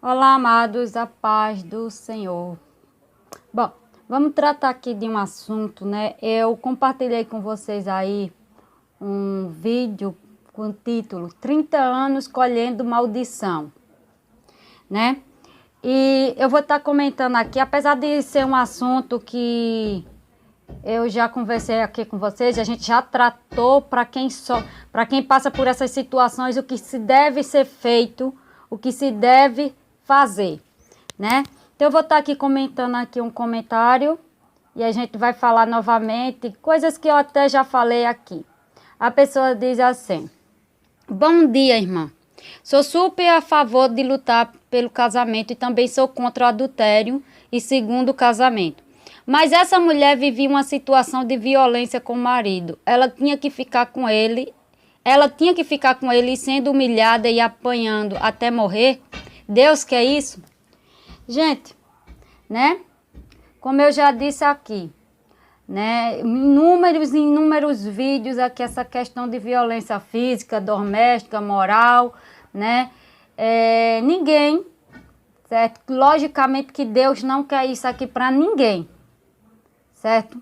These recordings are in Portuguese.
Olá, amados, a paz do Senhor. Bom, vamos tratar aqui de um assunto, né? Eu compartilhei com vocês aí um vídeo com o título 30 anos colhendo maldição, né? E eu vou estar comentando aqui, apesar de ser um assunto que eu já conversei aqui com vocês, a gente já tratou para quem passa por essas situações, o que se deve ser feito, o que se deve fazer, né? Então eu vou estar aqui comentando aqui um comentário e a gente vai falar novamente coisas que eu até já falei aqui. A pessoa diz assim: bom dia, irmã. Sou super a favor de lutar pelo casamento e também sou contra o adultério e segundo casamento. Mas essa mulher vivia uma situação de violência com o marido. Ela tinha que ficar com ele sendo humilhada e apanhando até morrer. Deus quer isso? Gente, né? Como eu já disse aqui, né? Inúmeros vídeos aqui, essa questão de violência física, doméstica, moral, né? Ninguém, certo? Logicamente que Deus não quer isso aqui para ninguém, certo?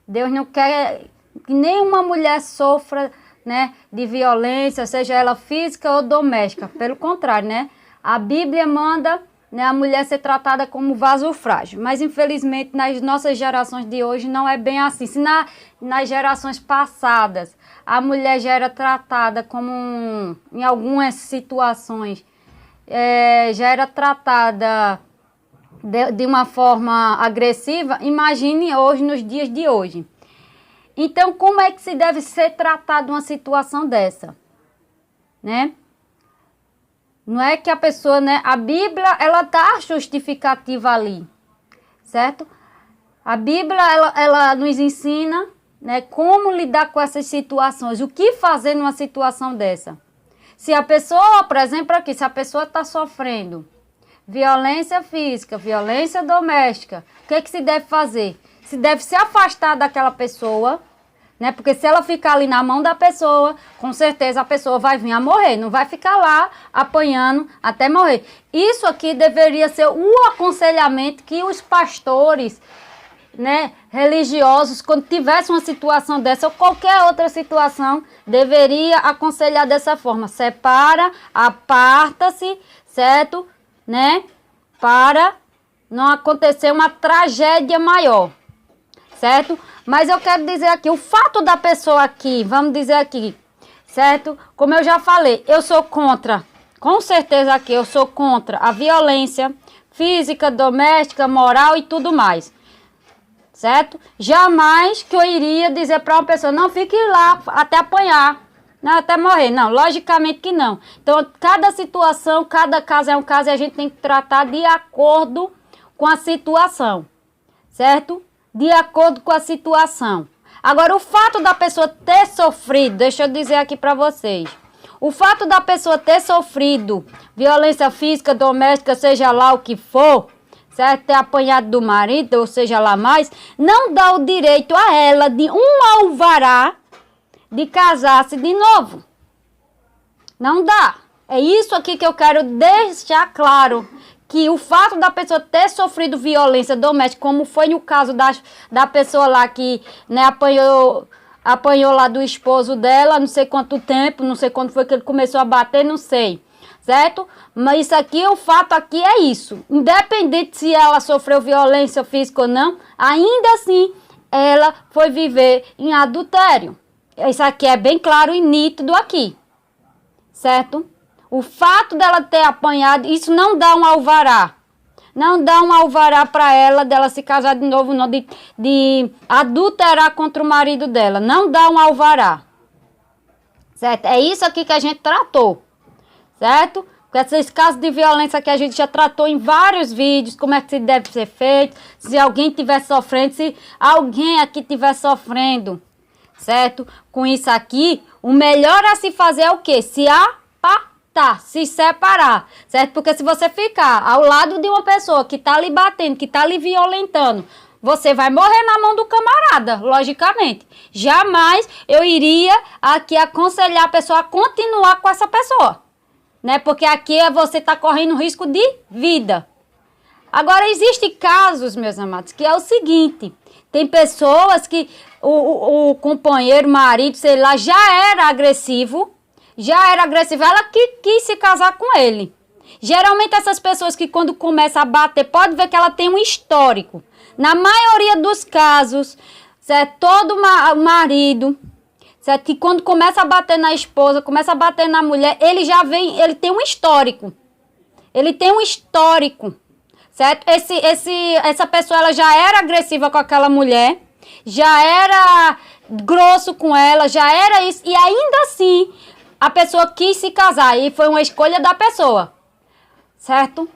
Deus não quer que nenhuma mulher sofra, né, de violência, seja ela física ou doméstica. Pelo contrário, né? A Bíblia manda, né, a mulher ser tratada como vaso frágil. Mas, infelizmente, nas nossas gerações de hoje não é bem assim. Se nas gerações passadas a mulher já era tratada como, em algumas situações, já era tratada de uma forma agressiva, imagine hoje, nos dias de hoje. Então, como é que se deve ser tratada uma situação dessa, né? Não é que a pessoa, né? A Bíblia, ela dá justificativa ali, certo? A Bíblia, ela nos ensina, né, como lidar com essas situações, o que fazer numa situação dessa. Se a pessoa, por exemplo, aqui, se a pessoa está sofrendo violência física, violência doméstica, o que é que se deve fazer? Se deve se afastar daquela pessoa, né? Porque se ela ficar ali na mão da pessoa, com certeza a pessoa vai vir a morrer, não vai ficar lá apanhando até morrer. Isso aqui deveria ser o aconselhamento que os pastores, né, religiosos, quando tivesse uma situação dessa ou qualquer outra situação, deveria aconselhar dessa forma: separa, aparta-se, certo? Né? Para não acontecer uma tragédia maior, certo? Mas eu quero dizer aqui, o fato da pessoa aqui, vamos dizer aqui, certo? Como eu já falei, eu sou contra, com certeza aqui, eu sou contra a violência física, doméstica, moral e tudo mais, certo? Jamais que eu iria dizer para uma pessoa: não, fique lá até apanhar, não, até morrer. Não, logicamente que não. Então, cada situação, cada caso é um caso e a gente tem que tratar de acordo com a situação, certo? De acordo com a situação. Agora, o fato da pessoa ter sofrido, deixa eu dizer aqui para vocês, o fato da pessoa ter sofrido violência física, doméstica, seja lá o que for, certo? Ter apanhado do marido, ou seja lá mais, não dá o direito a ela de um alvará de casar-se de novo. Não dá. É isso aqui que eu quero deixar claro, que o fato da pessoa ter sofrido violência doméstica, como foi no caso da pessoa lá que, né, apanhou lá do esposo dela, não sei quanto tempo, não sei quando foi que ele começou a bater, não sei, certo? Mas isso aqui, o fato aqui é isso. Independente se ela sofreu violência física ou não, ainda assim ela foi viver em adultério. Isso aqui é bem claro e nítido aqui, certo? O fato dela ter apanhado, isso não dá um alvará. Não dá um alvará para ela, dela se casar de novo, não, de adulterar contra o marido dela. Não dá um alvará, certo? É isso aqui que a gente tratou, certo? Porque esses casos de violência que a gente já tratou em vários vídeos, como é que se deve ser feito, se alguém estiver sofrendo, se alguém aqui estiver sofrendo, certo? Com isso aqui, o melhor a se fazer é o quê? Se apartar, se separar, certo? Porque se você ficar ao lado de uma pessoa que tá lhe batendo, que tá lhe violentando, você vai morrer na mão do camarada, logicamente. Jamais eu iria aqui aconselhar a pessoa a continuar com essa pessoa, né? Porque aqui você está correndo risco de vida. Agora, existem casos, meus amados, que é o seguinte, tem pessoas que o companheiro, marido, sei lá, já era agressiva, ela que quis se casar com ele. Geralmente essas pessoas que quando começam a bater, pode ver que ela tem um histórico. Na maioria dos casos, certo? Todo marido, certo? Que quando começa a bater na esposa, começa a bater na mulher, ele tem um histórico. Ele tem um histórico, certo? Essa pessoa, ela já era agressiva com aquela mulher, já era grosso com ela, já era isso, e ainda assim, a pessoa quis se casar, e foi uma escolha da pessoa, certo?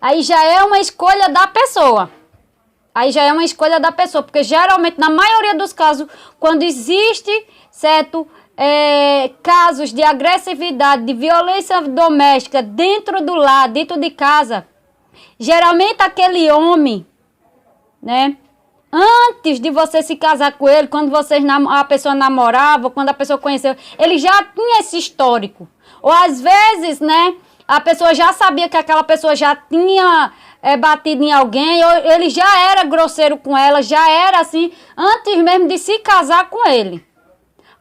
Aí já é uma escolha da pessoa. Porque geralmente, na maioria dos casos, quando existe, certo, casos de agressividade, de violência doméstica dentro do lar, dentro de casa, geralmente aquele homem, né, antes de você se casar com ele, quando a pessoa namorava, quando a pessoa conheceu, ele já tinha esse histórico. Ou às vezes, né, a pessoa já sabia que aquela pessoa já tinha batido em alguém, ou ele já era grosseiro com ela, já era assim, antes mesmo de se casar com ele.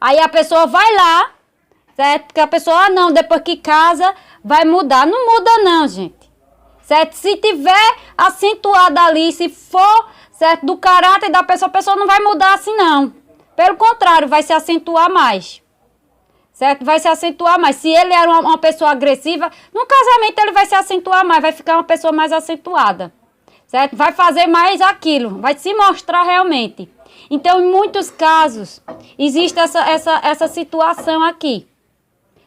Aí a pessoa vai lá, certo? Porque a pessoa, não, depois que casa, vai mudar. Não muda não, gente. Certo? Se tiver acentuado ali, se for, certo, do caráter da pessoa, a pessoa não vai mudar assim não. Pelo contrário, vai se acentuar mais. Certo? Vai se acentuar mais. Se ele era uma pessoa agressiva, no casamento ele vai se acentuar mais, vai ficar uma pessoa mais acentuada. Certo? Vai fazer mais aquilo, vai se mostrar realmente. Então, em muitos casos, existe essa situação aqui.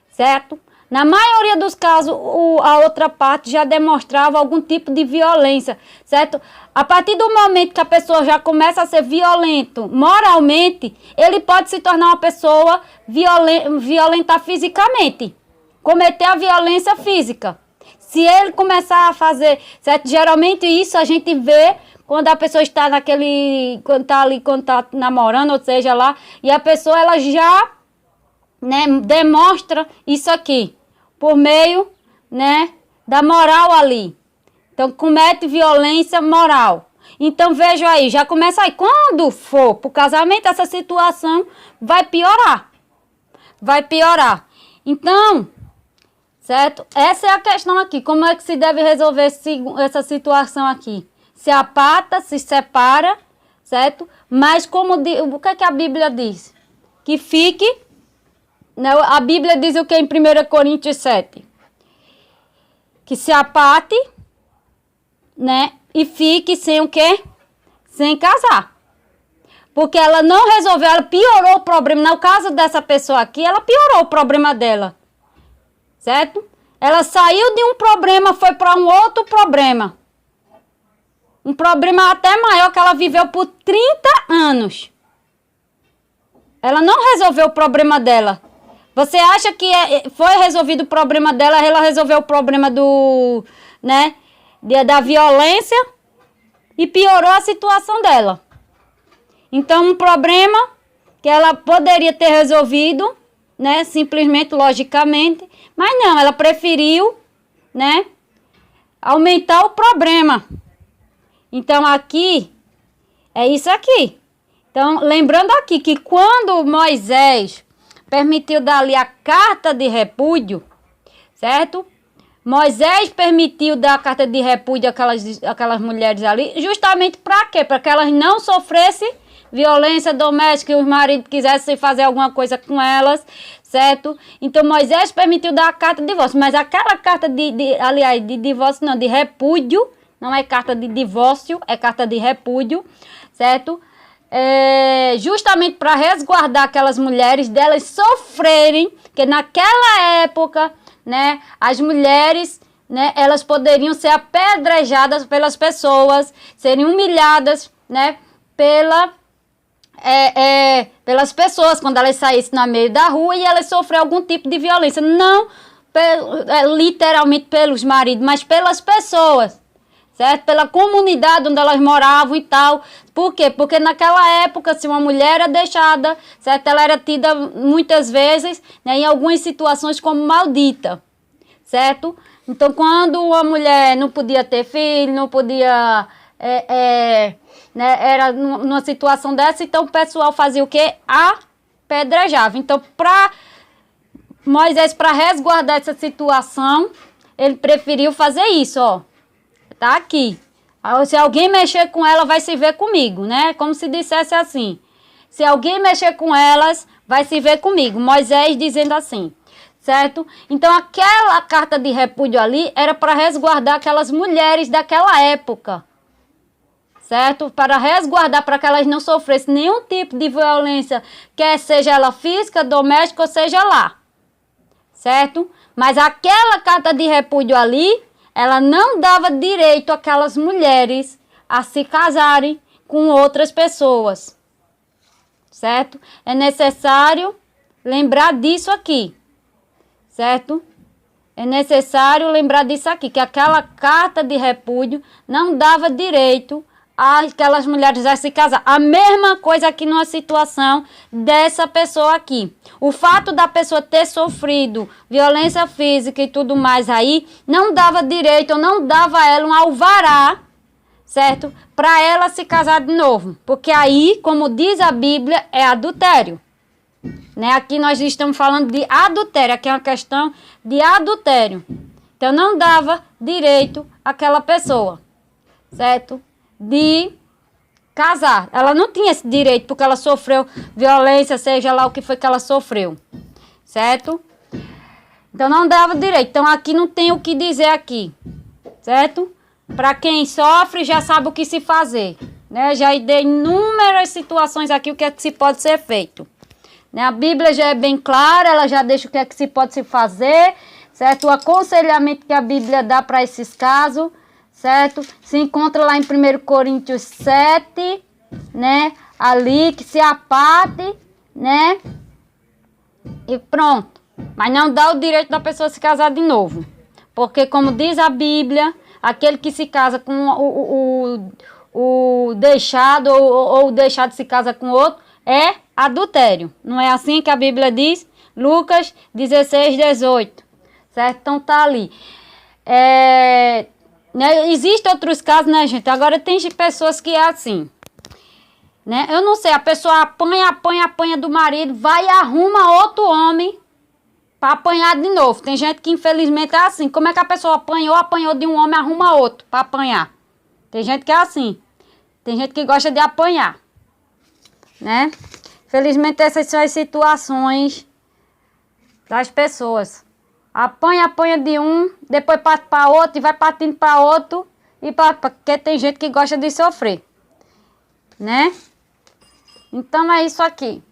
Certo? Na maioria dos casos, a outra parte já demonstrava algum tipo de violência, certo? A partir do momento que a pessoa já começa a ser violento moralmente, ele pode se tornar uma pessoa violenta fisicamente, cometer a violência física. Se ele começar a fazer, certo? Geralmente isso a gente vê quando a pessoa está quando está namorando, ou seja, lá, e a pessoa ela já, né, demonstra isso aqui. Por meio, né, da moral ali. Então, comete violência moral. Então, veja aí, já começa aí. Quando for para o casamento, essa situação vai piorar. Vai piorar. Então, certo? Essa é a questão aqui. Como é que se deve resolver essa situação aqui? Se aparta, se separa, certo? Mas o que é que a Bíblia diz? Que fique... A Bíblia diz o que em 1 Coríntios 7? Que se aparte, né? E fique sem o quê? Sem casar. Porque ela não resolveu, ela piorou o problema. No caso dessa pessoa aqui, ela piorou o problema dela. Certo? Ela saiu de um problema, foi para um outro problema. Um problema até maior que ela viveu por 30 anos. Ela não resolveu o problema dela. Você acha que foi resolvido o problema dela, ela resolveu o problema da violência e piorou a situação dela. Então, um problema que ela poderia ter resolvido, né, simplesmente, logicamente, mas não, ela preferiu, né, aumentar o problema. Então, aqui, é isso aqui. Então, lembrando aqui que quando Moisés permitiu dar ali a carta de repúdio, certo? Moisés permitiu dar a carta de repúdio àquelas mulheres ali, justamente para quê? Para que elas não sofressem violência doméstica, que os maridos quisessem fazer alguma coisa com elas, certo? Então Moisés permitiu dar a carta de divórcio, mas aquela carta de divórcio não, de repúdio, não é carta de divórcio, é carta de repúdio, certo? Justamente para resguardar aquelas mulheres delas sofrerem, que naquela época, né, as mulheres, né, elas poderiam ser apedrejadas pelas pessoas, serem humilhadas, né, pelas pessoas quando elas saíssem no meio da rua e elas sofrem algum tipo de violência, não literalmente pelos maridos, mas pelas pessoas, certo? Pela comunidade onde elas moravam e tal. Por quê? Porque naquela época, se uma mulher era deixada, certo? Ela era tida muitas vezes, né, em algumas situações como maldita, certo? Então, quando uma mulher não podia ter filho, não podia, né, era numa situação dessa, então o pessoal fazia o quê? Apedrejava. Então, para Moisés, para resguardar essa situação, ele preferiu fazer isso, ó. Tá aqui. Se alguém mexer com ela, vai se ver comigo, né? Como se dissesse assim. Se alguém mexer com elas, vai se ver comigo. Moisés dizendo assim, certo? Então, aquela carta de repúdio ali era para resguardar aquelas mulheres daquela época, certo? Para resguardar, para que elas não sofressem nenhum tipo de violência, quer seja ela física, doméstica ou seja lá, certo? Mas aquela carta de repúdio ali, ela não dava direito àquelas mulheres a se casarem com outras pessoas, certo? É necessário lembrar disso aqui, certo? É necessário lembrar disso aqui, que aquela carta de repúdio não dava direito àquelas mulheres a se casar. A mesma coisa aqui numa situação dessa pessoa aqui. O fato da pessoa ter sofrido violência física e tudo mais aí, não dava direito, ou não dava a ela um alvará, certo? Para ela se casar de novo. Porque aí, como diz a Bíblia, é adultério. Né? Aqui nós estamos falando de adultério, aqui é uma questão de adultério. Então não dava direito àquela pessoa, certo? De casar. Ela não tinha esse direito porque ela sofreu violência, seja lá o que foi que ela sofreu, certo? Então não dava direito. Então aqui não tem o que dizer aqui, certo? Para quem sofre já sabe o que se fazer, né? Já dei inúmeras situações aqui o que é que se pode ser feito. Né? A Bíblia já é bem clara, ela já deixa o que é que se pode se fazer, certo? O aconselhamento que a Bíblia dá para esses casos, certo? Se encontra lá em 1 Coríntios 7, né? Ali que se aparte, né? E pronto. Mas não dá o direito da pessoa se casar de novo. Porque como diz a Bíblia, aquele que se casa com o deixado ou o deixado se casa com outro, é adultério. Não é assim que a Bíblia diz? Lucas 16, 18. Certo? Então tá ali. Né? Existem outros casos, né, gente? Agora tem pessoas que é assim. Né? Eu não sei, a pessoa apanha do marido, vai e arruma outro homem para apanhar de novo. Tem gente que infelizmente é assim. Como é que a pessoa apanhou de um homem, arruma outro para apanhar? Tem gente que é assim. Tem gente que gosta de apanhar. Né? Felizmente essas são as situações das pessoas. Apanha de um, depois parte para outro e vai partindo para outro, e porque tem gente que gosta de sofrer, né? Então é isso aqui,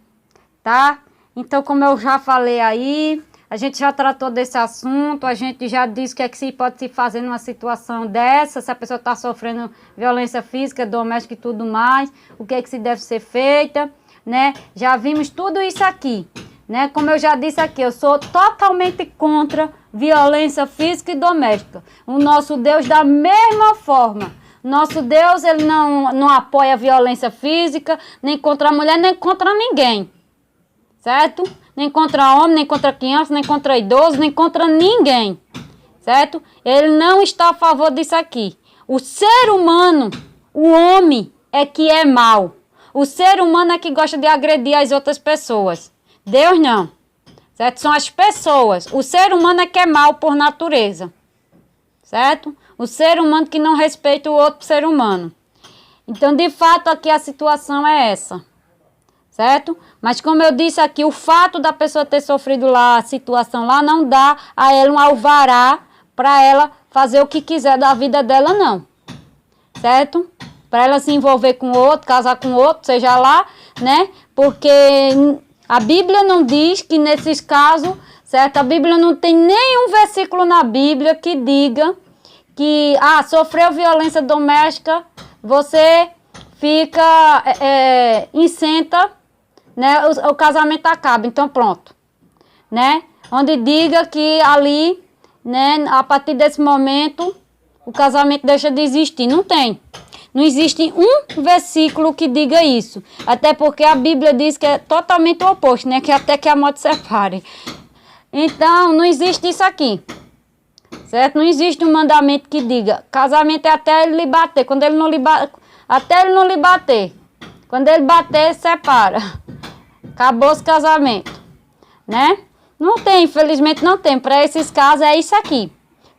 tá? Então, como eu já falei aí, a gente já tratou desse assunto, a gente já disse o que é que se pode se fazer numa situação dessa, se a pessoa está sofrendo violência física, doméstica e tudo mais, o que é que se deve ser feita, né? Já vimos tudo isso aqui, né? Como eu já disse aqui, eu sou totalmente contra violência física e doméstica. O nosso Deus, da mesma forma, nosso Deus, ele não apoia a violência física, nem contra a mulher, nem contra ninguém, certo? Nem contra homem, nem contra criança, nem contra idoso, nem contra ninguém, certo? Ele não está a favor disso aqui. O ser humano, o homem, é que é mau. O ser humano é que gosta de agredir as outras pessoas. Deus não, certo? São as pessoas. O ser humano é que é mau por natureza, certo? O ser humano que não respeita o outro ser humano. Então, de fato, aqui a situação é essa, certo? Mas como eu disse aqui, o fato da pessoa ter sofrido lá, a situação lá, não dá a ela um alvará para ela fazer o que quiser da vida dela, não, certo? Para ela se envolver com outro, casar com outro, seja lá, né? Porque a Bíblia não diz que nesses casos, certo? A Bíblia não tem nenhum versículo na Bíblia que diga que, sofreu violência doméstica, você fica isenta, né? O casamento acaba, então pronto, né? Onde diga que ali, né? A partir desse momento, o casamento deixa de existir. Não tem. Não existe um versículo que diga isso. Até porque a Bíblia diz que é totalmente o oposto, né? Que até que a morte separe. Então, não existe isso aqui. Certo? Não existe um mandamento que diga casamento é até ele lhe bater. Quando ele não lhe até ele não lhe bater. Quando ele bater, separa. Acabou esse casamento. Né? Não tem, infelizmente não tem. Para esses casos é isso aqui.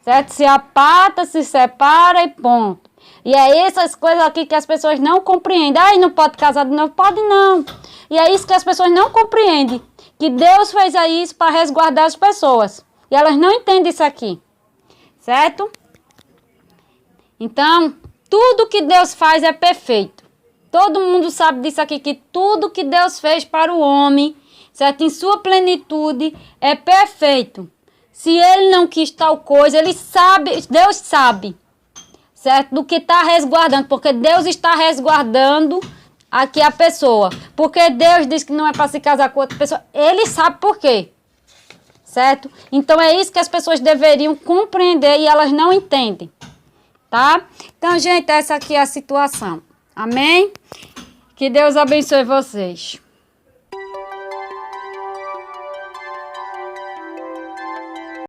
Certo? Se aparta, se separa e ponto. E é essas coisas aqui que as pessoas não compreendem. Ai, não pode casar de novo? Pode não. E é isso que as pessoas não compreendem. Que Deus fez isso para resguardar as pessoas. E elas não entendem isso aqui. Certo? Então, tudo que Deus faz é perfeito. Todo mundo sabe disso aqui, que tudo que Deus fez para o homem, certo? Em sua plenitude, é perfeito. Se ele não quis tal coisa, ele sabe, Deus sabe, certo? Do que está resguardando, porque Deus está resguardando aqui a pessoa. Porque Deus diz que não é para se casar com outra pessoa, ele sabe por quê, certo? Então é isso que as pessoas deveriam compreender e elas não entendem, tá? Então, gente, essa aqui é a situação. Amém? Que Deus abençoe vocês.